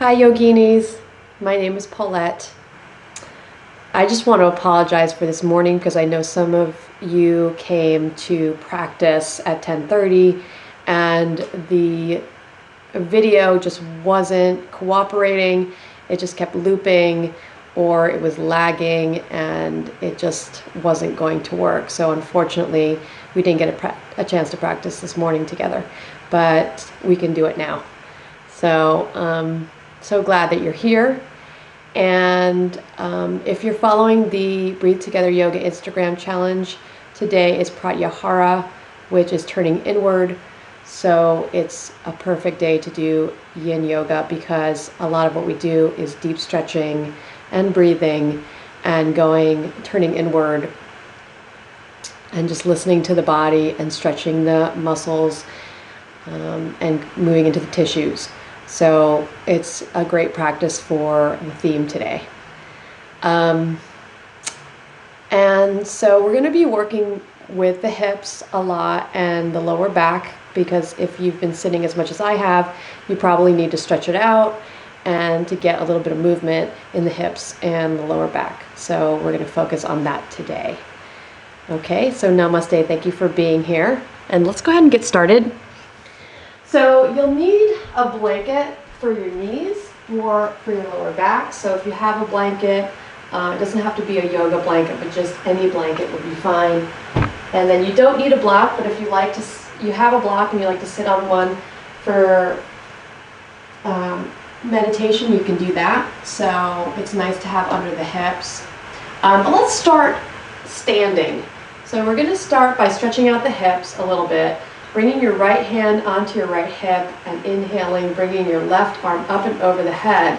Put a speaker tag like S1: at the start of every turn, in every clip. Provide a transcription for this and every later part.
S1: Hi yoginis, my name is Paulette. I just want to apologize for this morning because I know some of you came to practice at 10:30 and the video just wasn't cooperating. It just kept looping or it was lagging and it just wasn't going to work. So unfortunately, we didn't get a chance to practice this morning together, but we can do it now. So glad that you're here. And if you're following the Breathe Together Yoga Instagram challenge, today is Pratyahara, which is turning inward. So it's a perfect day to do Yin Yoga because a lot of what we do is deep stretching and breathing and turning inward and just listening to the body and stretching the muscles and moving into the tissues. So it's a great practice for the theme today. And so we're going to be working with the hips a lot and the lower back because if you've been sitting as much as I have, you probably need to stretch it out and to get a little bit of movement in the hips and the lower back. So we're going to focus on that today. Okay, so namaste. Thank you for being here. And let's go ahead and get started. So you'll need a blanket for your knees or for your lower back. So if you have a blanket, it doesn't have to be a yoga blanket, but just any blanket would be fine. And then you don't need a block, but if you have a block and you like to sit on one for meditation, you can do that. So it's nice to have under the hips. But let's start standing. So we're going to start by stretching out the hips a little bit. Bringing your right hand onto your right hip and inhaling, bringing your left arm up and over the head.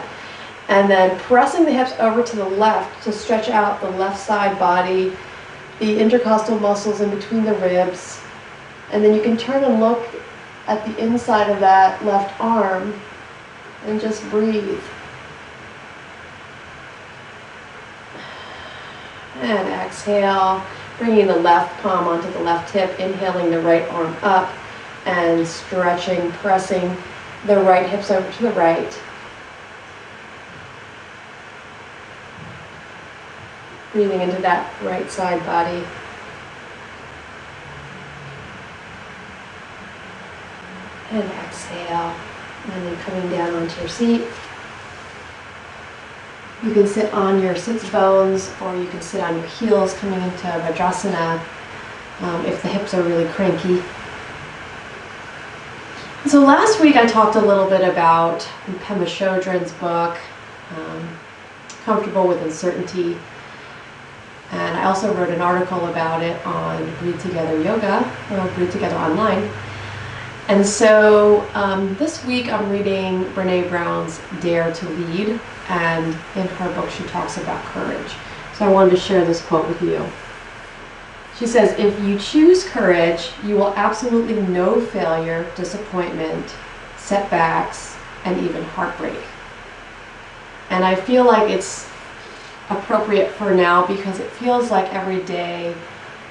S1: And then pressing the hips over to the left to stretch out the left side body, the intercostal muscles in between the ribs. And then you can turn and look at the inside of that left arm and just breathe. And exhale. Bringing the left palm onto the left hip, inhaling the right arm up and stretching, pressing the right hips over to the right. Breathing into that right side body. And exhale. And then coming down onto your seat. You can sit on your sits bones or you can sit on your heels coming into Vajrasana if the hips are really cranky. So last week I talked a little bit about Pema Chodron's book, Comfortable with Uncertainty. And I also wrote an article about it on Breathe Together Yoga, or Breathe Together Online. And so this week I'm reading Brené Brown's Dare to Lead. And in her book, she talks about courage. So I wanted to share this quote with you. She says, if you choose courage, you will absolutely know failure, disappointment, setbacks, and even heartbreak. And I feel like it's appropriate for now because it feels like every day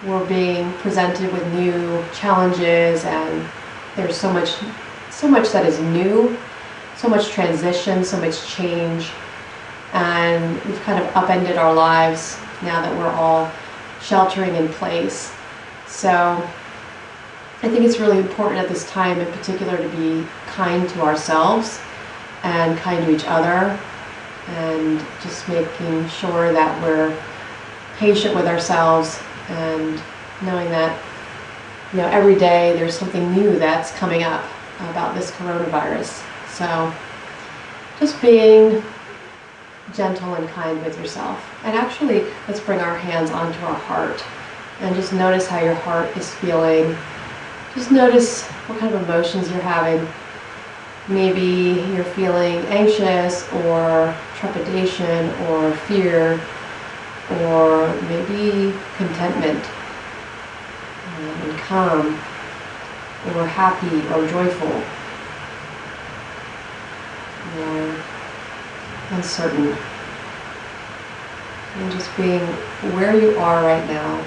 S1: we're being presented with new challenges and there's so much that is new, so much transition, so much change. And we've kind of upended our lives now that we're all sheltering in place. So I think it's really important at this time in particular to be kind to ourselves and kind to each other and just making sure that we're patient with ourselves and knowing that every day there's something new that's coming up about this coronavirus. So just being gentle and kind with yourself. And actually, let's bring our hands onto our heart and just notice how your heart is feeling. Just notice what kind of emotions you're having. Maybe you're feeling anxious or trepidation or fear or maybe contentment and calm or happy or joyful or uncertain, and just being where you are right now.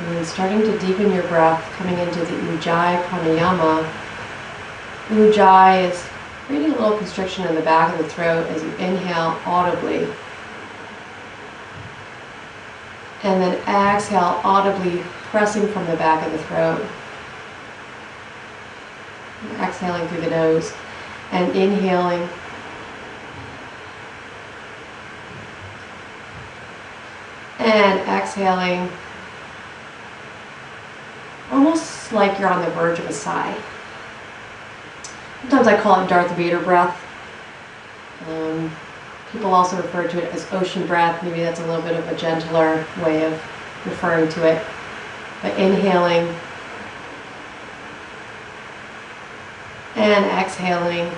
S1: And then starting to deepen your breath, coming into the Ujjayi pranayama. Ujjayi is creating a little constriction in the back of the throat as you inhale audibly. And then exhale audibly, pressing from the back of the throat. Exhaling through the nose and inhaling. And exhaling, almost like you're on the verge of a sigh. Sometimes I call it Darth Vader breath. People also refer to it as ocean breath. Maybe that's a little bit of a gentler way of referring to it. But inhaling and exhaling.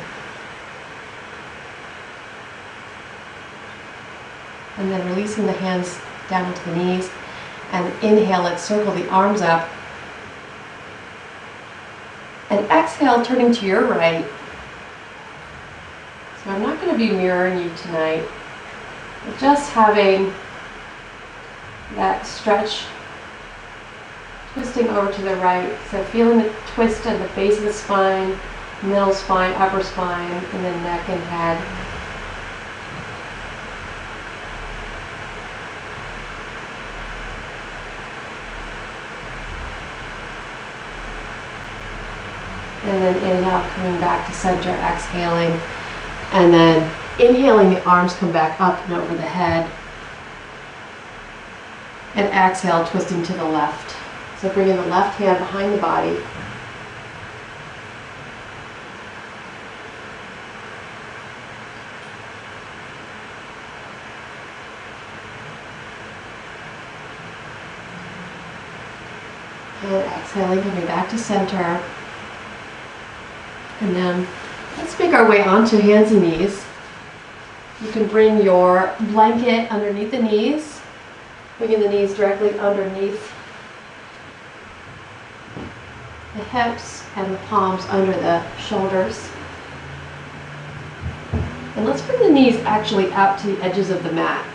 S1: And then releasing the hands down into the knees. And inhale, let's circle the arms up. And exhale, turning to your right. So I'm not going to be mirroring you tonight, but just having that stretch, twisting over to the right. So feeling the twist at the base of the spine, middle spine, upper spine, and then neck and head. And then inhale, coming back to center, exhaling. And then inhaling, the arms come back up and over the head. And exhale, twisting to the left. So bringing the left hand behind the body. And exhaling, coming back to center. And then let's make our way onto hands and knees. You can bring your blanket underneath the knees, bringing the knees directly underneath the hips and the palms under the shoulders. And let's bring the knees actually out to the edges of the mat.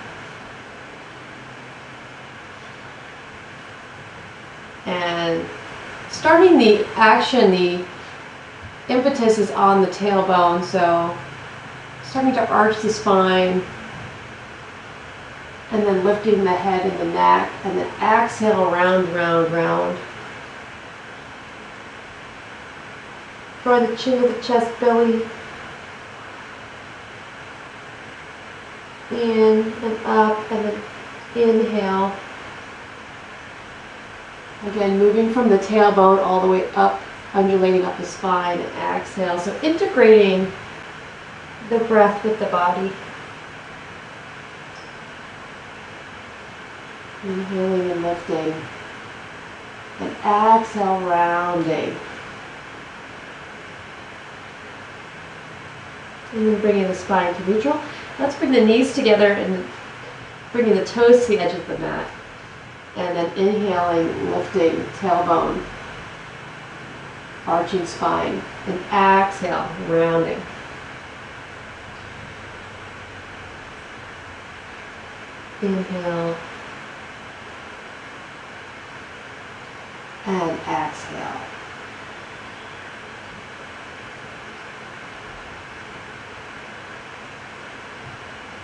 S1: And starting the action, the impetus is on the tailbone, so starting to arch the spine, and then lifting the head and the neck, and then exhale, round, round, round. Draw the chin to the chest, belly. In and up, and then inhale. Again, moving from the tailbone all the way up, undulating up the spine, and exhale. So integrating the breath with the body. Inhaling and lifting. And exhale, rounding. And then bringing the spine to neutral. Let's bring the knees together and bringing the toes to the edge of the mat. And then inhaling, lifting, tailbone, arching spine, and exhale, rounding. Inhale, and exhale.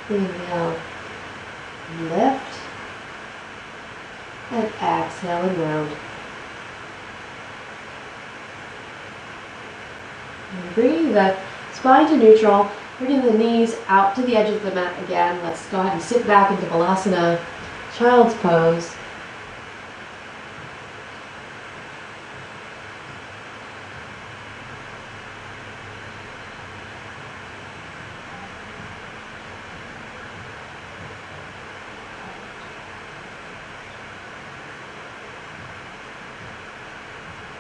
S1: Inhale, lift, and exhale and round. And bringing the spine to neutral, bringing the knees out to the edge of the mat again. Let's go ahead and sit back into Balasana, child's pose.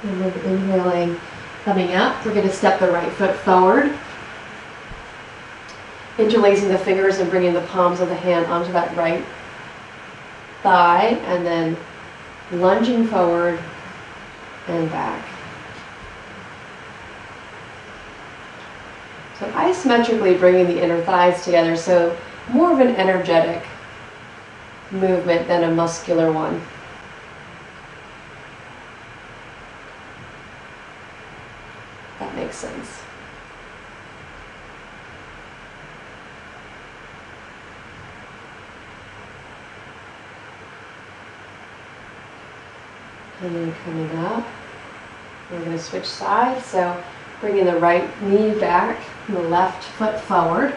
S1: And then inhaling, coming up, we're going to step the right foot forward. Interlacing the fingers and bringing the palms of the hand onto that right thigh, and then lunging forward and back. So isometrically bringing the inner thighs together, so more of an energetic movement than a muscular one. And then coming up, we're going to switch sides. So bringing the right knee back and the left foot forward.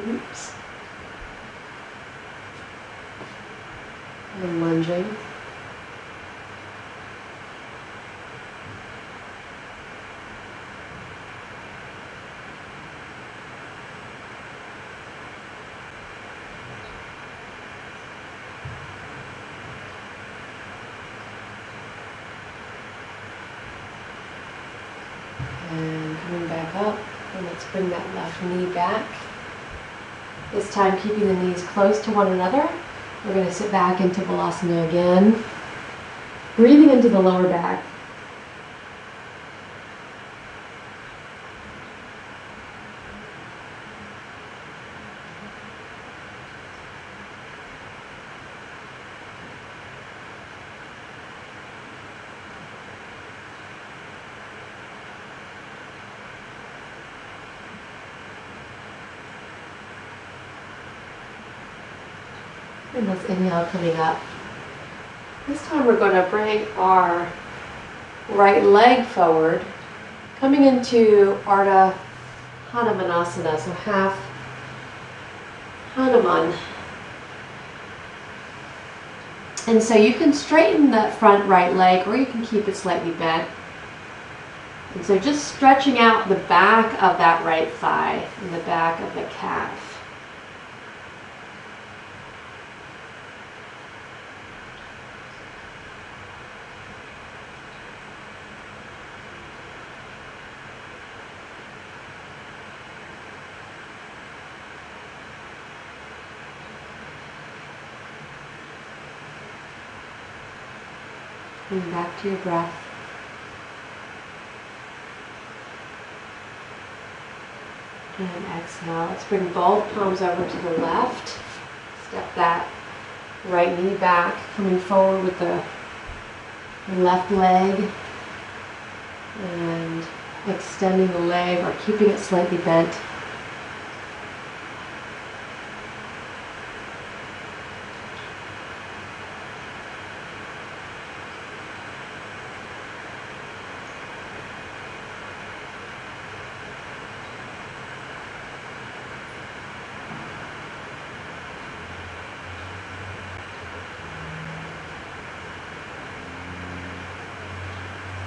S1: Oops. And lunging. And coming back up, and let's bring that left knee back. This time keeping the knees close to one another. We're going to sit back into Balasana again. Breathing into the lower back. And let's inhale coming up. This time we're going to bring our right leg forward, coming into Ardha Hanumanasana, so half Hanuman. And so you can straighten that front right leg or you can keep it slightly bent. And so just stretching out the back of that right thigh and the back of the calf. Bring back to your breath. And exhale. Let's bring both palms over to the left. Step that right knee back, coming forward with the left leg. And extending the leg or keeping it slightly bent.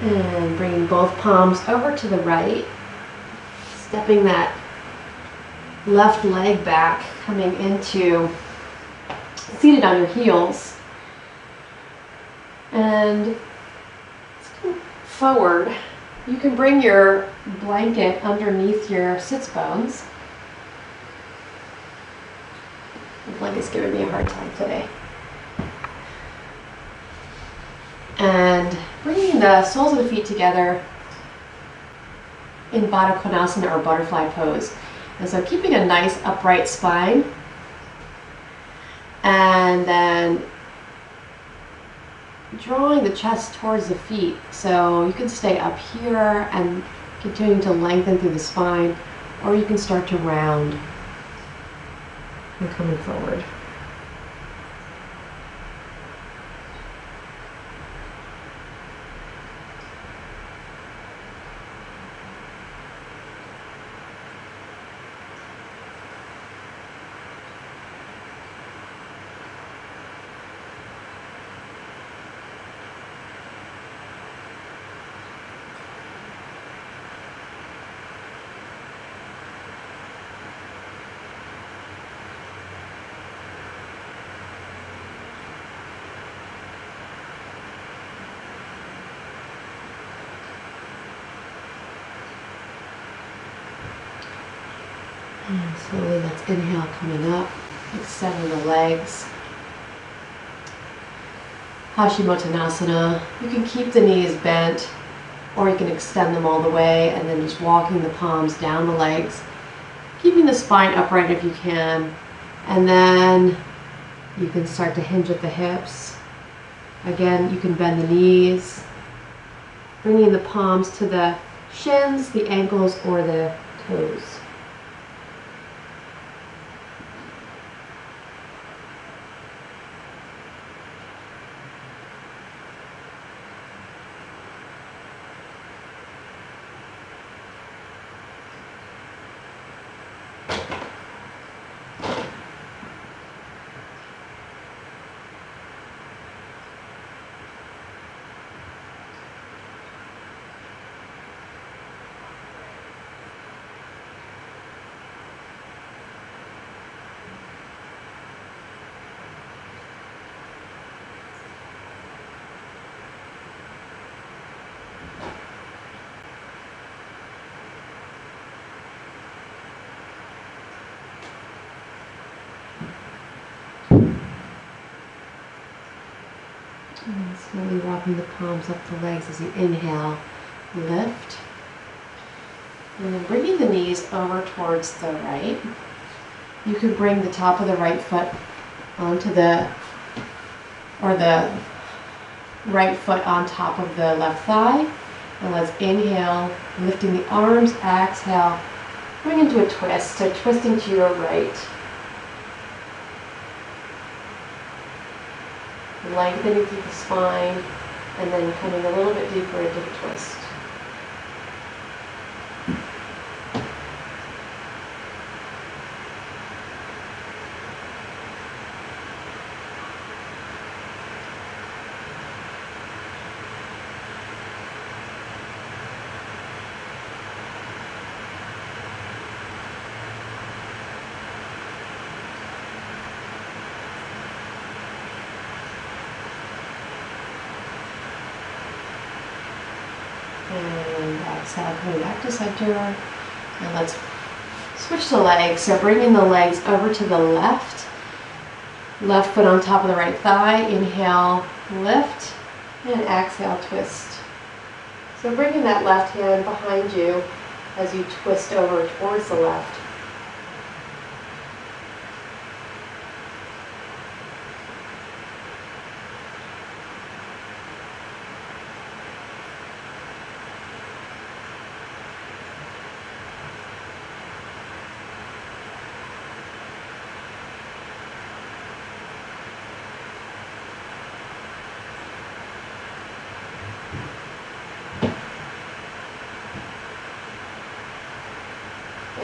S1: And bringing both palms over to the right, stepping that left leg back, coming into seated on your heels. And let's come forward. You can bring your blanket underneath your sits bones. The blanket's giving me a hard time today. And bringing the soles of the feet together in Baddha Konasana or butterfly pose. And so keeping a nice upright spine. And then drawing the chest towards the feet. So you can stay up here and continuing to lengthen through the spine, or you can start to round and coming forward. And slowly let's inhale coming up, extending the legs. Hashimotonasana. You can keep the knees bent or you can extend them all the way and then just walking the palms down the legs, keeping the spine upright if you can, and then you can start to hinge at the hips. Again, you can bend the knees, bringing the palms to the shins, the ankles, or the toes. And slowly walking the palms up the legs as you inhale, lift. And then bringing the knees over towards the right. You can bring the top of the right foot onto the right foot on top of the left thigh. And let's inhale, lifting the arms, exhale, bring into a twist. So twisting to your right. Lengthening through the spine, and then coming a little bit deeper into the twist. And exhale, coming back to center. And let's switch the legs. So bringing the legs over to the left. Left foot on top of the right thigh. Inhale, lift. And exhale, twist. So bringing that left hand behind you as you twist over towards the left.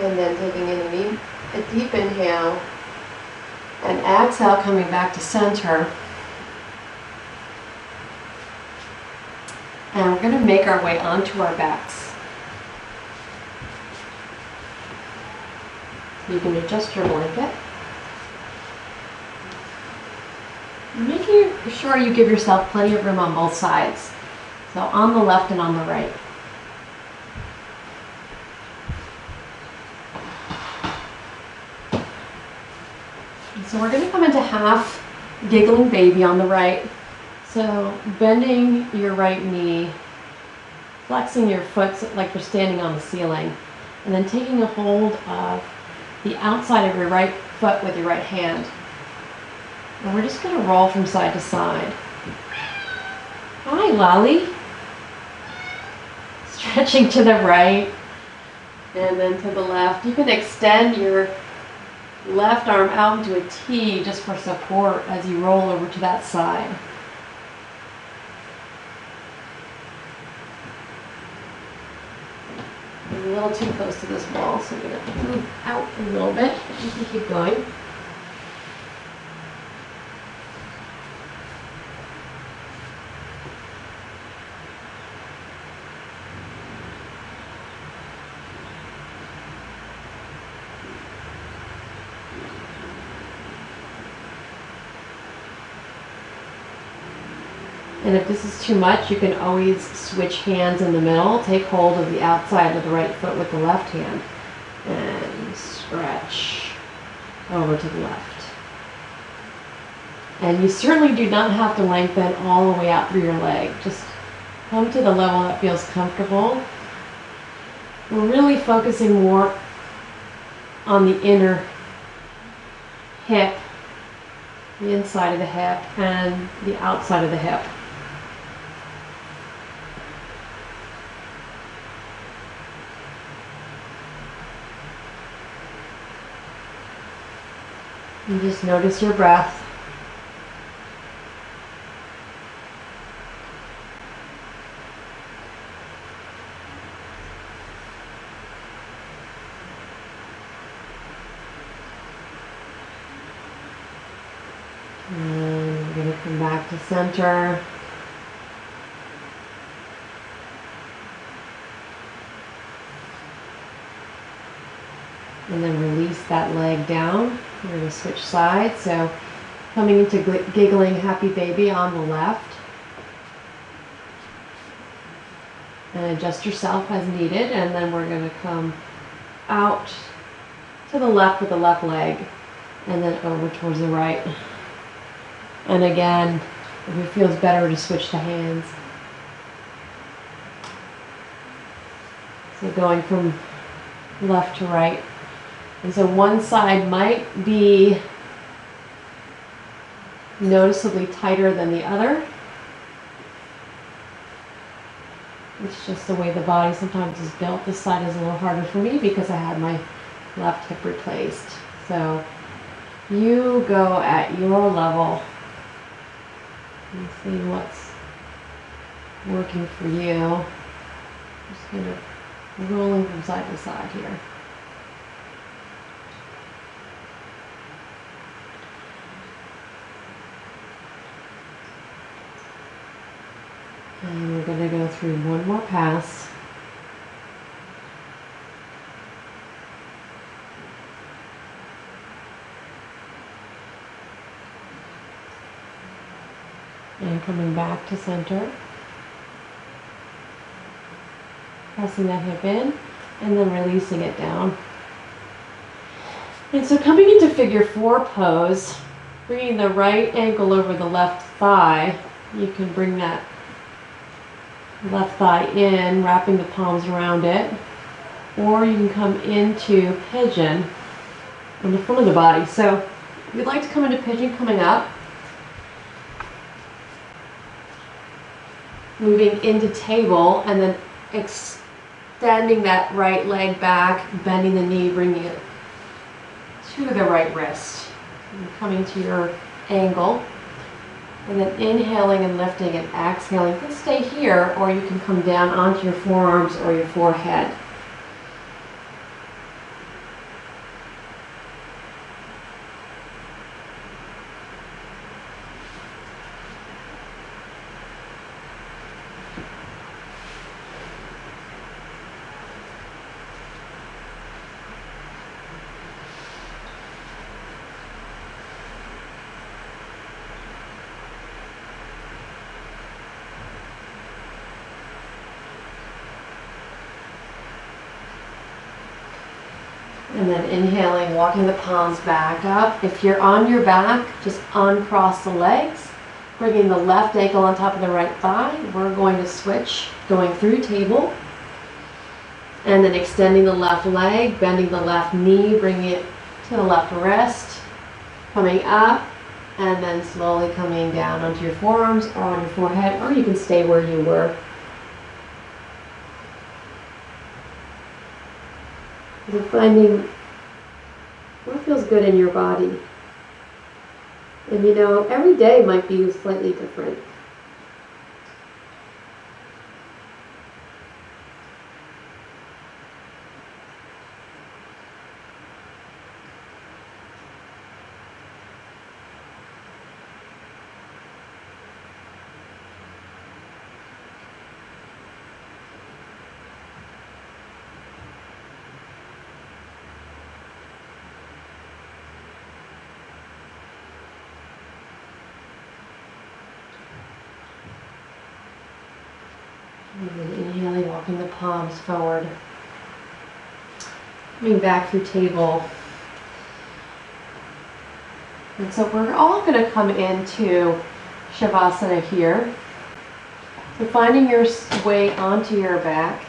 S1: And then taking in a deep inhale and exhale, coming back to center. And we're going to make our way onto our backs. You can adjust your blanket. Making sure you give yourself plenty of room on both sides. So on the left and on the right. So we're going to come into half giggling baby on the right. So bending your right knee, flexing your foot like you're standing on the ceiling, and then taking a hold of the outside of your right foot with your right hand. And we're just going to roll from side to side. Hi, Lolly. Stretching to the right and then to the left. You can extend your left arm out into a T just for support as you roll over to that side. I'm a little too close to this wall, so I'm going to move out a little bit. You can keep going. And if this is too much, you can always switch hands in the middle. Take hold of the outside of the right foot with the left hand and stretch over to the left. And you certainly do not have to lengthen all the way out through your leg. Just come to the level that feels comfortable. We're really focusing more on the inner hip, the inside of the hip, and the outside of the hip. And just notice your breath. And we're going to come back to center. And then release that leg down. We're going to switch sides. So coming into giggling happy baby on the left. And adjust yourself as needed. And then we're going to come out to the left with the left leg. And then over towards the right. And again, if it feels better to switch to hands. So going from left to right. And so one side might be noticeably tighter than the other. It's just the way the body sometimes is built. This side is a little harder for me because I had my left hip replaced. So you go at your level and see what's working for you. Just kind of rolling from side to side here. And we're going to go through one more pass. And coming back to center. Pressing that hip in and then releasing it down. And so coming into figure 4 pose, bringing the right ankle over the left thigh, you can bring that left thigh in, wrapping the palms around it, or you can come into pigeon on the front of the body. So if you'd like to come into pigeon, coming up, moving into table, and then extending that right leg back, bending the knee, bringing it to the right wrist, and coming to your angle. And then inhaling and lifting and exhaling. You can stay here, or you can come down onto your forearms or your forehead. And then inhaling, walking the palms back up. If you're on your back, just uncross the legs, bringing the left ankle on top of the right thigh. We're going to switch, going through table, and then extending the left leg, bending the left knee, bringing it to the left wrist, coming up, and then slowly coming down onto your forearms or on your forehead, or you can stay where you were. So finding what feels good in your body. And you know, every day might be slightly different. And then inhaling, walking the palms forward. Coming back through table. And so we're all going to come into Shavasana here. So finding your way onto your back.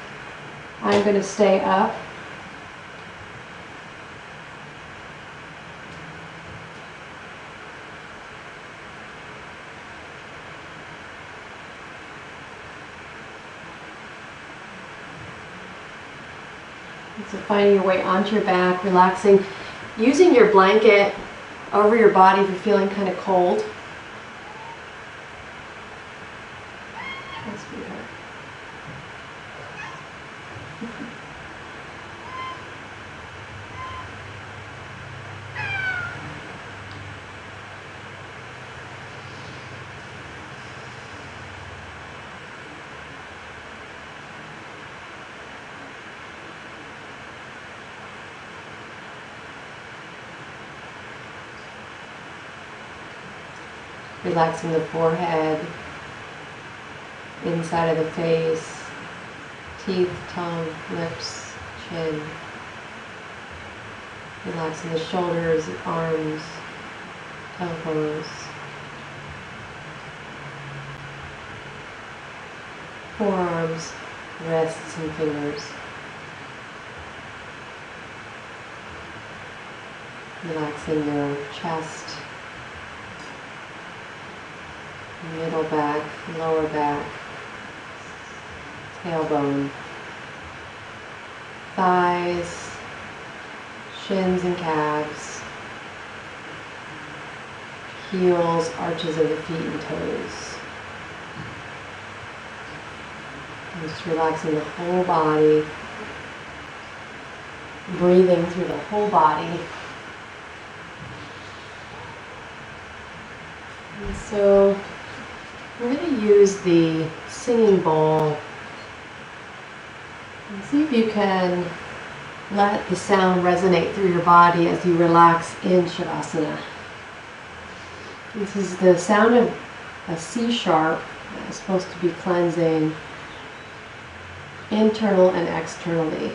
S1: I'm going to stay up. So finding your way onto your back, relaxing, using your blanket over your body if you're feeling kind of cold. That's weird. Relaxing the forehead, inside of the face, teeth, tongue, lips, chin. Relaxing the shoulders, arms, elbows. forearms, wrists, and fingers. Relaxing your chest, middle back, lower back, tailbone, thighs, shins and calves, heels, arches of the feet and toes. Just relaxing the whole body, breathing through the whole body. And so we're going to use the singing bowl and see if you can let the sound resonate through your body as you relax in Shavasana. This is the sound of a C sharp that is supposed to be cleansing internal and externally.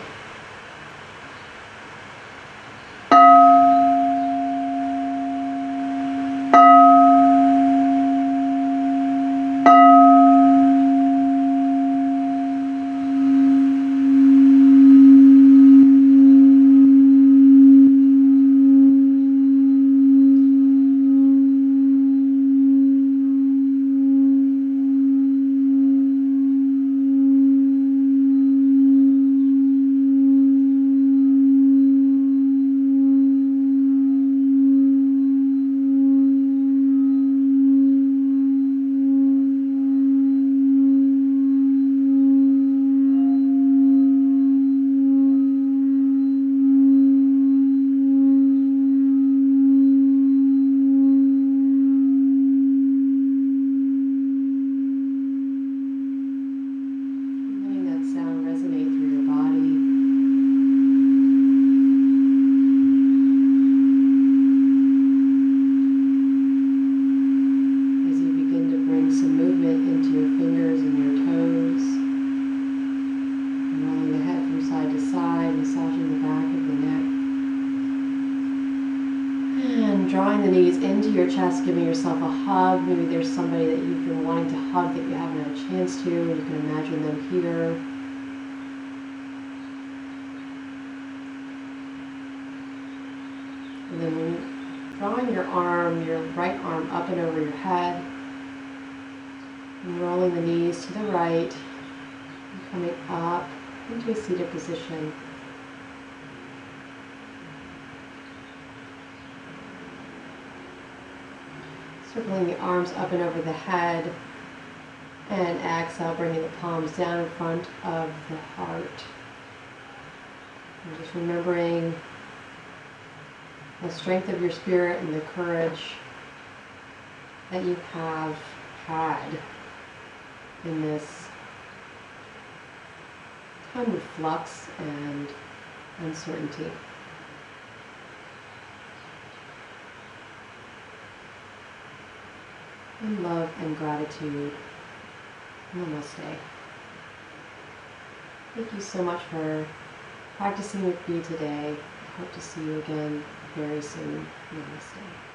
S1: Drawing the knees into your chest, giving yourself a hug. Maybe there's somebody that you've been wanting to hug that you haven't had a chance to. You can imagine them here. And then drawing your right arm up and over your head, and rolling the knees to the right, and coming up into a seated position. Circling the arms up and over the head, and exhale, bringing the palms down in front of the heart. And just remembering the strength of your spirit and the courage that you have had in this time of flux and uncertainty. In love and gratitude. Namaste. Thank you so much for practicing with me today. I hope to see you again very soon. Namaste.